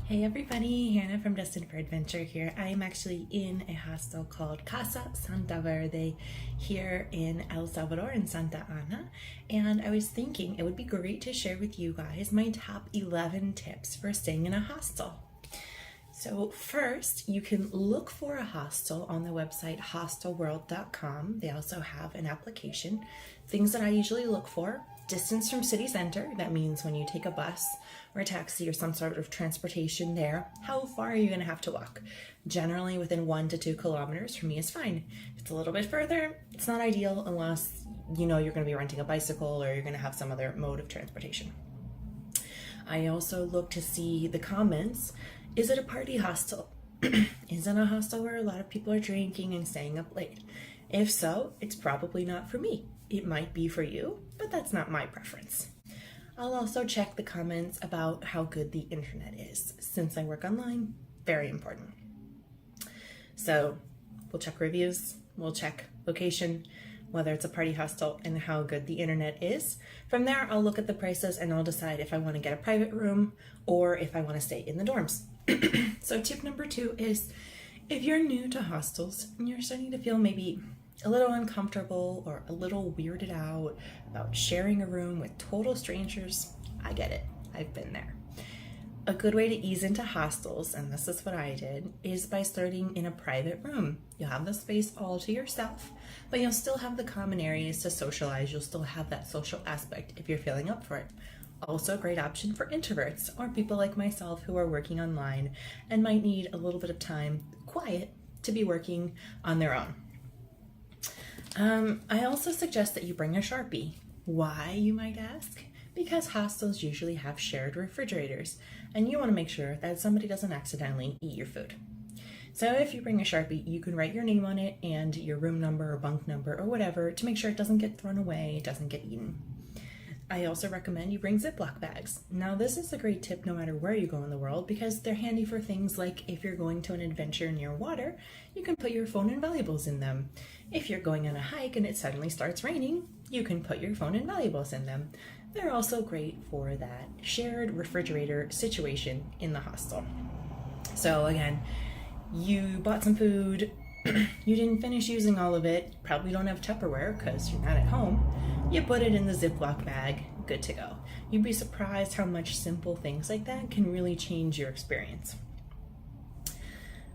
Hey everybody, Hannah from Destined for Adventure here. I am actually in a hostel called Casa Santa Verde here in El Salvador in Santa Ana, and I was thinking it would be great to share with you guys my top 11 tips for staying in a hostel. So first, you can look for a hostel on the website hostelworld.com. They also have an application. Things that I usually look for: distance from city center. That means when you take a bus or a taxi or some sort of transportation there, how far are you going to have to walk? Generally within 1 to 2 kilometers for me is fine. If it's a little bit further, it's not ideal unless you know you're going to be renting a bicycle or you're going to have some other mode of transportation. I also look to see the comments. Is it a party hostel? Is it a hostel where a lot of people are drinking and staying up late? If so, it's probably not for me. It might be for you, but that's not my preference. I'll also check the comments about how good the internet is. Since I work online, very important. So we'll check reviews, we'll check location, whether it's a party hostel, and how good the internet is. From there, I'll look at the prices and I'll decide if I want to get a private room or if I want to stay in the dorms. So tip number 2 is, if you're new to hostels and you're starting to feel maybe a little uncomfortable or a little weirded out about sharing a room with total strangers, I get it. I've been there. A good way to ease into hostels, and this is what I did, is by starting in a private room. You'll have the space all to yourself, but you'll still have the common areas to socialize. You'll still have that social aspect if you're feeling up for it. Also a great option for introverts or people like myself who are working online and might need a little bit of time, quiet, to be working on their own. I also suggest that you bring a Sharpie. Why, you might ask? Because hostels usually have shared refrigerators, and you want to make sure that somebody doesn't accidentally eat your food. So if you bring a Sharpie, you can write your name on it and your room number or bunk number or whatever to make sure it doesn't get thrown away, it doesn't get eaten. I also recommend you bring Ziploc bags. Now this is a great tip no matter where you go in the world, because they're handy for things like if you're going to an adventure near water, you can put your phone and valuables in them. If you're going on a hike and it suddenly starts raining, you can put your phone and valuables in them. They're also great for that shared refrigerator situation in the hostel. So again, you bought some food, you didn't finish using all of it, probably don't have Tupperware because you're not at home. You put it in the Ziploc bag, good to go. You'd be surprised how much simple things like that can really change your experience.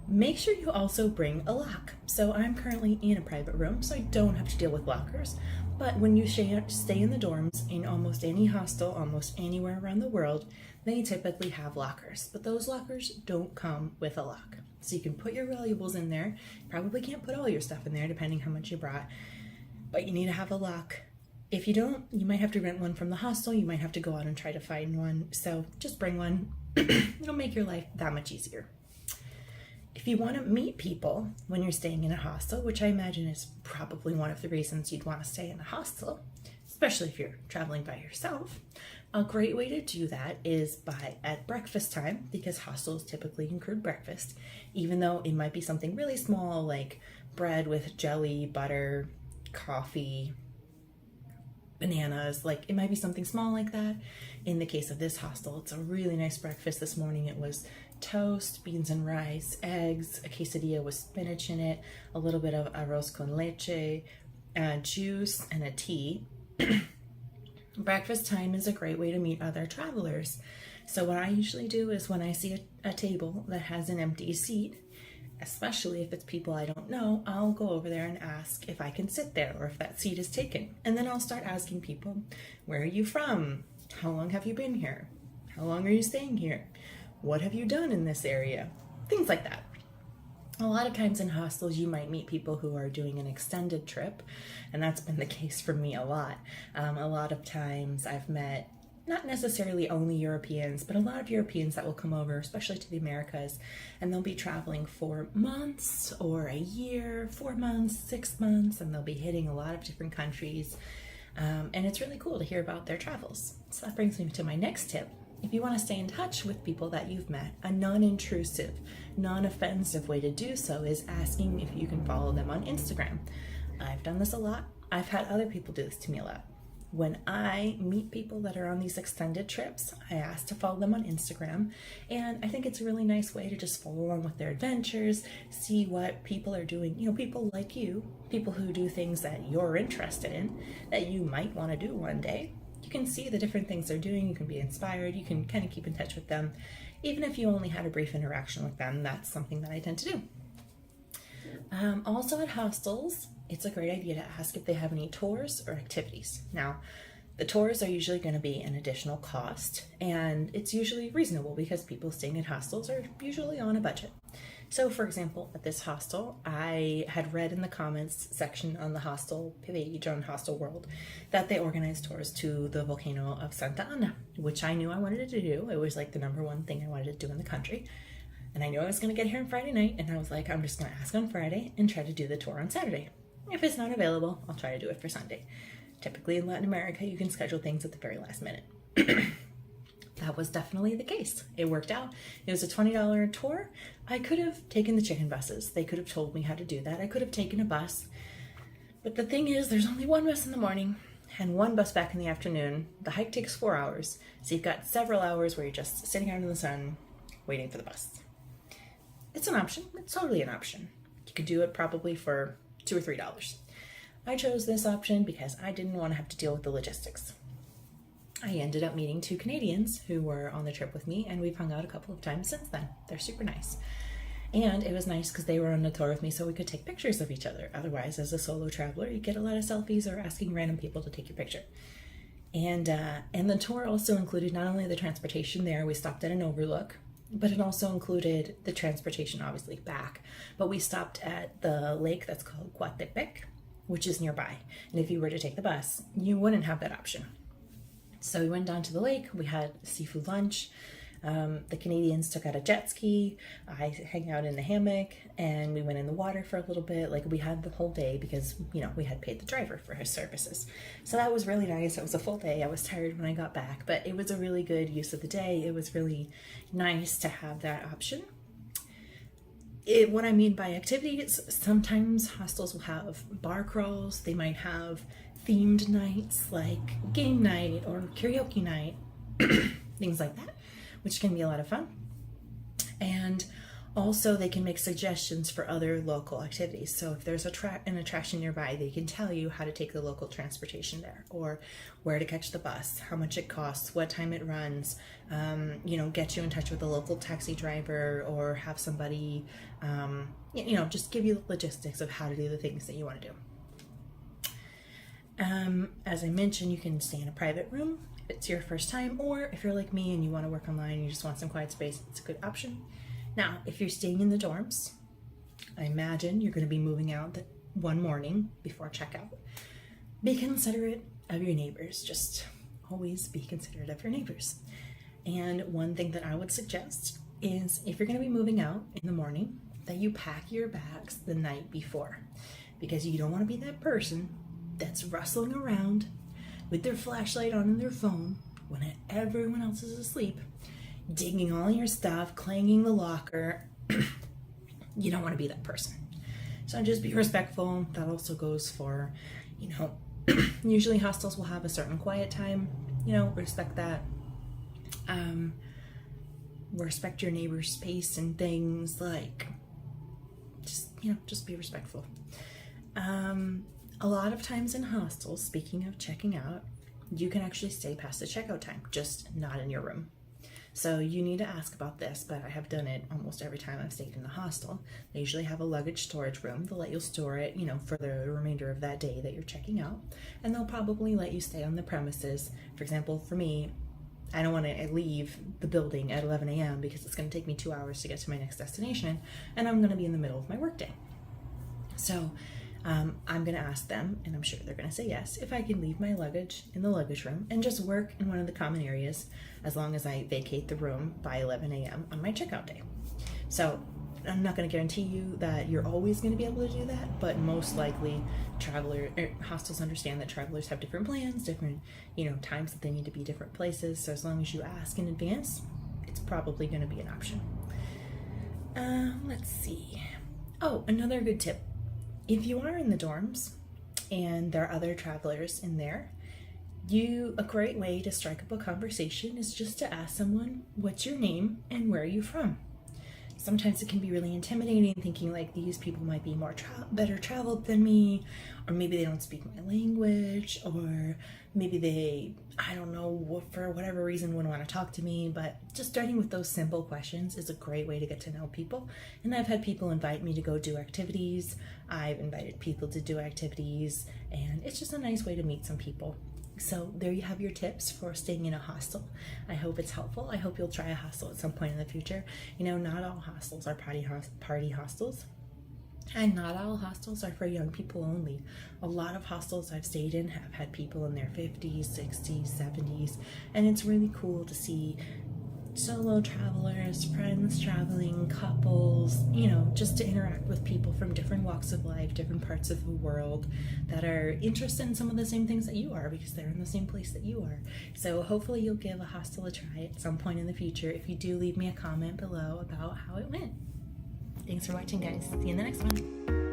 Make sure you also bring a lock. So I'm currently in a private room, so I don't have to deal with lockers. But when you stay in the dorms in almost any hostel, almost anywhere around the world, they typically have lockers. But those lockers don't come with a lock. So you can put your valuables in there. You probably can't put all your stuff in there depending how much you brought, but you need to have a lock. If you don't, you might have to rent one from the hostel. You might have to go out and try to find one. So just bring one. It'll make your life that much easier. If you want to meet people when you're staying in a hostel, which I imagine is probably one of the reasons you'd want to stay in a hostel, especially if you're traveling by yourself, a great way to do that is at breakfast time, because hostels typically include breakfast, even though it might be something really small like bread with jelly, butter, coffee, bananas. Like, it might be something small like that. In the case of this hostel, it's a really nice breakfast. This morning it was toast, beans and rice, eggs, a quesadilla with spinach in it, a little bit of arroz con leche, juice, and a tea. Breakfast time is a great way to meet other travelers. So what I usually do is when I see a table that has an empty seat, especially if it's people I don't know, I'll go over there and ask if I can sit there or if that seat is taken. And then I'll start asking people, where are you from? How long have you been here? How long are you staying here? What have you done in this area? Things like that. A lot of times in hostels, you might meet people who are doing an extended trip, and that's been the case for me a lot. A lot of times I've met not necessarily only Europeans, but a lot of Europeans that will come over, especially to the Americas, and they'll be traveling for months or a year, 4 months, 6 months, and they'll be hitting a lot of different countries. And it's really cool to hear about their travels. So that brings me to my next tip. If you want to stay in touch with people that you've met, a non-intrusive, non-offensive way to do so is asking if you can follow them on Instagram. I've done this a lot. I've had other people do this to me a lot. when I meet people that are on these extended trips, I ask to follow them on Instagram. And I think it's a really nice way to just follow along with their adventures, see what people are doing. You know, people like you, people who do things that you're interested in, that you might want to do one day. You can see the different things they're doing. You can be inspired. You can kind of keep in touch with them. Even if you only had a brief interaction with them, that's something that I tend to do. Also at hostels, it's a great idea to ask if they have any tours or activities. Now, the tours are usually going to be an additional cost, and it's usually reasonable because people staying at hostels are usually on a budget. So, for example, at this hostel, I had read in the comments section on the hostel page on Hostel World that they organized tours to the volcano of Santa Ana, which I knew I wanted to do. It was like the number one thing I wanted to do in the country. And I knew I was going to get here on Friday night, and I was like, I'm just going to ask on Friday and try to do the tour on Saturday. If it's not available, I'll try to do it for Sunday. Typically in Latin America, you can schedule things at the very last minute. That was definitely the case. It worked out. It was a $20 tour. I could have taken the chicken buses. They could have told me how to do that. I could have taken a bus. But the thing is, there's only one bus in the morning and one bus back in the afternoon. The hike takes 4 hours. So you've got several hours where you're just sitting out in the sun waiting for the bus. It's an option. It's totally an option. You could do it probably for $2 or $3. I chose this option because I didn't want to have to deal with the logistics. I ended up meeting 2 Canadians who were on the trip with me, and we've hung out a couple of times since then. They're super nice. And it was nice because they were on the tour with me so we could take pictures of each other. Otherwise, as a solo traveler, you get a lot of selfies or asking random people to take your picture. And the tour also included not only the transportation there, we stopped at an overlook, but it also included the transportation obviously back. But we stopped at the lake that's called Coatepec, which is nearby. And if you were to take the bus, you wouldn't have that option. So we went down to the lake, we had seafood lunch. The Canadians took out a jet ski. I hung out in the hammock and we went in the water for a little bit. Like, we had the whole day because, you know, we had paid the driver for his services. So that was really nice. It was a full day. I was tired when I got back, but it was a really good use of the day. It was really nice to have that option. What I mean by activities, sometimes hostels will have bar crawls. They might have themed nights like game night or karaoke night, things like that, which can be a lot of fun. And also they can make suggestions for other local activities. So if there's an attraction nearby, they can tell you how to take the local transportation there, or where to catch the bus, how much it costs, what time it runs, get you in touch with a local taxi driver, or have somebody, just give you the logistics of how to do the things that you want to do. As I mentioned, you can stay in a private room if it's your first time, or if you're like me and you want to work online and you just want some quiet space, it's a good option. Now, if you're staying in the dorms, I imagine you're going to be moving out one morning before checkout. Be considerate of your neighbors. Just always be considerate of your neighbors. And one thing that I would suggest is, if you're going to be moving out in the morning, that you pack your bags the night before, because you don't want to be that person that's rustling around with their flashlight on in their phone when everyone else is asleep, digging all your stuff, clanging the locker. You don't want to be that person. So just be respectful. That also goes for, usually hostels will have a certain quiet time. Respect that. Respect your neighbor's space and things, like, just be respectful. A lot of times in hostels, speaking of checking out, you can actually stay past the checkout time, just not in your room. So you need to ask about this, but I have done it almost every time I've stayed in a hostel. They usually have a luggage storage room. They'll let you store it, for the remainder of that day that you're checking out. And they'll probably let you stay on the premises. For example, for me, I don't want to leave the building at 11 a.m. because it's going to take me 2 hours to get to my next destination, and I'm going to be in the middle of my workday. So I'm going to ask them, and I'm sure they're going to say yes, if I can leave my luggage in the luggage room and just work in one of the common areas as long as I vacate the room by 11 a.m. on my checkout day. So I'm not going to guarantee you that you're always going to be able to do that, but most likely hostels understand that travelers have different plans, different, times that they need to be different places. So as long as you ask in advance, it's probably going to be an option. Let's see. Oh, another good tip. If you are in the dorms and there are other travelers in there, A great way to strike up a conversation is just to ask someone, what's your name and where are you from? Sometimes it can be really intimidating, thinking like these people might be better traveled than me, or maybe they don't speak my language, or maybe they, I don't know, for whatever reason wouldn't want to talk to me. But just starting with those simple questions is a great way to get to know people. And I've had people invite me to go do activities. I've invited people to do activities, and it's just a nice way to meet some people. So there you have your tips for staying in a hostel. I hope it's helpful. I hope you'll try a hostel at some point in the future. You know, not all hostels are party hostels, and not all hostels are for young people only. A lot of hostels I've stayed in have had people in their 50s, 60s, 70s, and it's really cool to see solo travelers, friends traveling, couples, you know, just to interact with people from different walks of life, different parts of the world that are interested in some of the same things that you are because they're in the same place that you are. So hopefully you'll give a hostel a try at some point in the future. If you do, leave me a comment below about how it went. Thanks for watching, guys. See you in the next one.